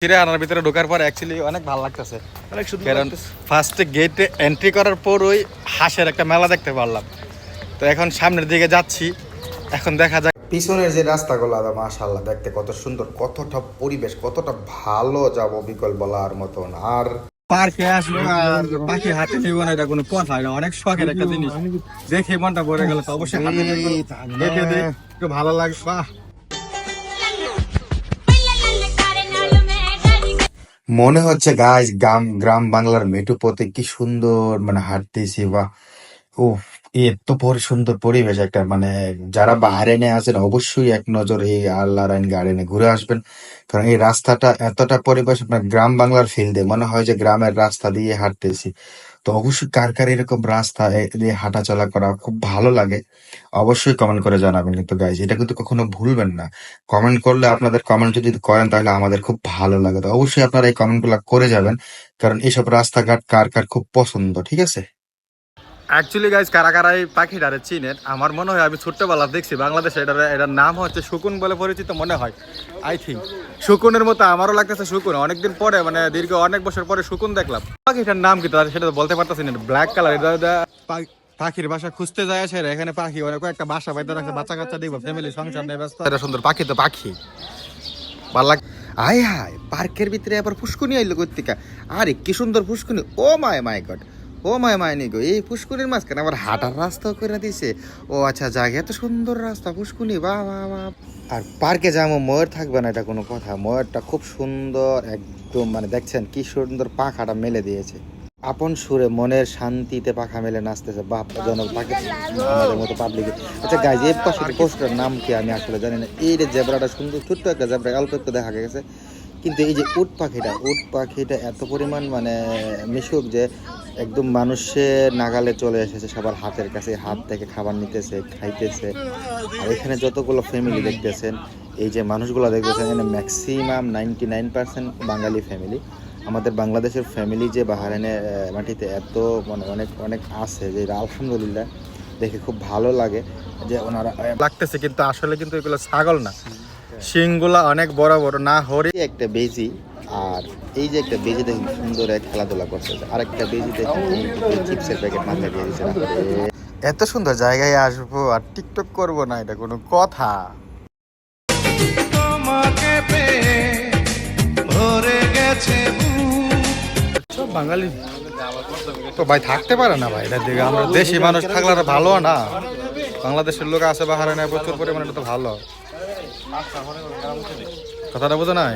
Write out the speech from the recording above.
চিড়িয়াখানার ভিতরে ঢোকার পর অ্যাকচুয়ালি অনেক ভালো লাগতেছে, কারণ ফার্স্টে গেটে এন্ট্রি করার পরই হাঁসের একটা মেলা দেখতে পারলাম। তো এখন সামনের দিকে যাচ্ছি, এখন দেখা যাক পিছনের যে রাস্তাগুলো, মাশাআল্লাহ দেখতে কত সুন্দর, কতটা পরিবেশ, কতটা ভালো যাব বিকল বলার মতন। আর পার্কে আসলো আর পাখি হাতে নিব না, এটা কোনো কথা না, অনেক শখের একটা জিনিস। দেখে মনটা ভরে গেল, তো অবশ্যই হাতে নিবো, দেখে একটু ভালো লাগবে। বাহ, মনে হচ্ছে গাছ গ্রাম গ্রাম বাংলার মেঠোপথে কি সুন্দর মানে হাঁটতেছি বা ও এত সুন্দর পরিবেশ একটা, মানে যারা বাহারাইনে আছেন অবশ্যই এক নজর এই আল্লাহ রাইন গার্ডেনে ঘুরে আসবেন, কারণ এই রাস্তাটা এতটা পরিবেশ আপনার গ্রাম বাংলার ফিল দেয়, মনে হয় যে গ্রামের রাস্তা দিয়ে হাঁটতেছি। তো অবশ্যই কার কার এরকম রাস্তা দিয়ে হাঁটা চলা করা খুব ভালো লাগে, অবশ্যই কমেন্ট করে জানাবেন। কিন্তু গাইজ এটা কিন্তু কখনো ভুলবেন না, কমেন্ট করলে আপনাদের কমেন্ট যদি করেন তাহলে আমাদের খুব ভালো লাগে। তো অবশ্যই আপনারা এই কমেন্ট গুলা করে যাবেন, কারণ এইসব রাস্তাঘাট কার কার খুব পছন্দ, ঠিক আছে? অ্যাকচুয়ালি গাইজ কারা কারা এই পাখিটারে চিনেন, আমার মনে হয় আমি ছোট্টবেলা দেখছি বাংলাদেশে, এটার নাম হচ্ছে শকুন বলে পরিচিত মনে হয়, আই থিঙ্ক। শকুনের মতো আমারও লাগতেছে শকুন, অনেকদিন পরে মানে দীর্ঘ অনেক বছর পরে শকুন দেখলাম। পাখিটার নাম কি তার সেটা তো বলতে পারতেছি না, ব্ল্যাক কালার। এটা পাখির বাসা খুঁজতে যায় আসে, এখানে পাখি অনেক একটা বাসা পাইতে রাখছে, বাচ্চা কাচ্চা দেখবো, ফ্যামিলি সংসার নেই ব্যস্ত। এটা সুন্দর পাখি, তো পাখি ভালো লাগে। আয় হায়, পার্কের ভিতরে আবার ফুসকুনি আইলো কর্তিকা, আরে কি সুন্দর ফুসকুনি, ও মায় মাই গড, ও মায় মায় নি গো, এই ফুসকুনির মাঝখানে আবার হাঁটার রাস্তাও করে দিছে। ও আচ্ছা, জায়গা এত সুন্দর রাস্তা, ফুসকুনি, বাহ বাহ বাহ। আর পার্কে যাবো, ময়ূর থাকবে না এটা কোনো কথা, ময়ূরটা খুব সুন্দর একদম, মানে দেখছেন কি সুন্দর পাখাটা মেলে দিয়েছে, আপন সুরে মনের শান্তিতে পাখা মেলে নাচতেছে। বাপ জনক পাখি আমাদের মতো পাবলিক। আচ্ছা গাইজ, এর পাশে পোস্টার নাম কি আমি আসলে জানি না। এই যে জেব্রাটা সুন্দর, ছোট্ট একটা জেব্রা, অল্প একটু দেখা গেছে, কিন্তু এই যে উট পাখিটা এত পরিমাণ মানে মিশুক যে একদম মানুষের নাগালে চলে এসেছে, সবার হাতের কাছে, হাত থেকে খাবার নিতেছে, খাইতেছে। আর এখানে যতগুলো ফ্যামিলি দেখতেছেন, এই যে মানুষগুলো দেখতেছেন, এখানে ম্যাক্সিমাম 99% বাঙালি ফ্যামিলি। আমাদের বাংলাদেশের ফ্যামিলি যে বাহারাইনের মাটিতে এত মানে অনেক অনেক আছে, যে আলহামদুলিল্লাহ দেখে খুব ভালো লাগে যে ওনারা লাগতেছে। কিন্তু আসলে কিন্তু এগুলো ছাগল না, শিংগুলা অনেক বড় বড় না, হরে একটা বেজি। আর এই যে একটা বেজি দেখুন সুন্দর এক খেলাধুলা করতেছে, আর একটা বেজি দেখুন চিপসের প্যাকেট মাথায় দিয়ে দিচ্ছে। এত সুন্দর জায়গায় আসবো আর টিকটক করবো না, এটা কোনো কথা? সব বাঙালি তো ভাই থাকতে পারে না ভাই, এটা দিকে আমরা দেশি মানুষ থাকলে আর ভালো না। বাংলাদেশের লোক আছে বাহারাইনে প্রচুর পরিমাণে, এটা তো ভালো। কথাটা বোঝো নাই?